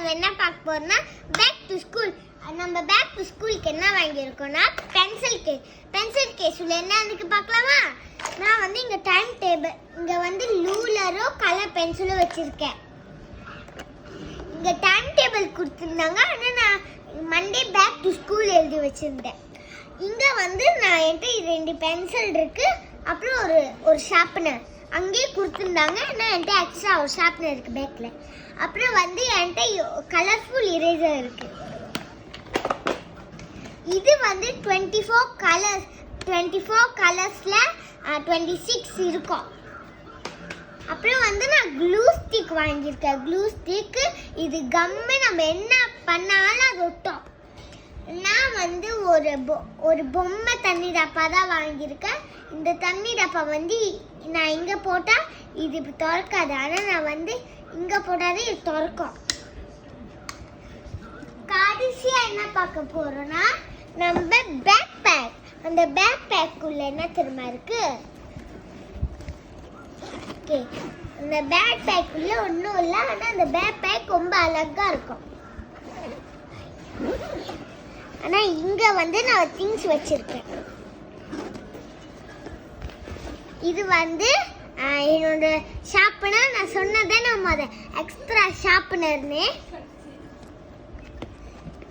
நம்ம என்ன பார்க்க போறோம்னா பேக் டு ஸ்கூல். நம்ம பேக் டு ஸ்கூலுக்கு என்ன வாங்கியிருக்கோம்னா பென்சில் கேஸ் உள்ள என்ன இருக்கு பார்க்கலாமா? நான் வந்து இங்க டைம் டேபிள், இங்க வந்து லூலரோ கலர் பென்சிலும் வச்சிருக்கேன். இங்க டைம் டேபிள் கொடுத்துருந்தாங்க, ஆனால் நான் மண்டே பேக் டு ஸ்கூல் எழுதி வச்சிருந்தேன். இங்க வந்து நான் என்கிட்ட 2 பென்சில் இருக்கு, அப்புறம் ஒரு ஷார்ப்னர் அங்கேயே கொடுத்துருந்தாங்க. ஆனால் என்கிட்ட எக்ஸ்ட்ரா ஒரு ஷார்ப்னர் இருக்கு பேக்கில். அப்புறம் வந்து என்கிட்ட கலர்ஃபுல் இரேசர் இருக்கு. இது வந்து 24 கலர்ஸ்ல 26 இருக்கும். அப்புறம் வந்து நான் க்ளூ ஸ்டிக் வாங்கியிருக்கேன். க்ளூ ஸ்டிக் இது கம்மு நம்ம என்ன பண்ணாலும் அது ஒட்டும். நான் வந்து ஒரு பொம்மை தண்ணி டப்பா தான் வாங்கியிருக்கேன். இந்த தண்ணி டப்பா வந்து நான் இங்கே போட்டால் இது இப்போ திறக்காது, ஆனால் நான் வந்து இங்கே போட்டாலே இது திறக்கும். கடைசியாக என்ன பார்க்க போகிறோன்னா நம்ம பேக் பேக். அந்த பேக் பேக்குள்ள என்ன தெரியுமா இருக்கு? ஓகே, அந்த பேக் பேக்குள்ள ஒன்றும் இல்லை, ஆனால் அந்த பேக் பேக் ரொம்ப அழகாக இருக்கும். ஆனால் இங்கே வந்து நான் திங்ஸ் வச்சிருக்கேன். இது வந்து என்னோட ஷார்ப்னர். நான் சொன்னதே நம்ம அதை எக்ஸ்ட்ரா ஷார்ப்னர்னு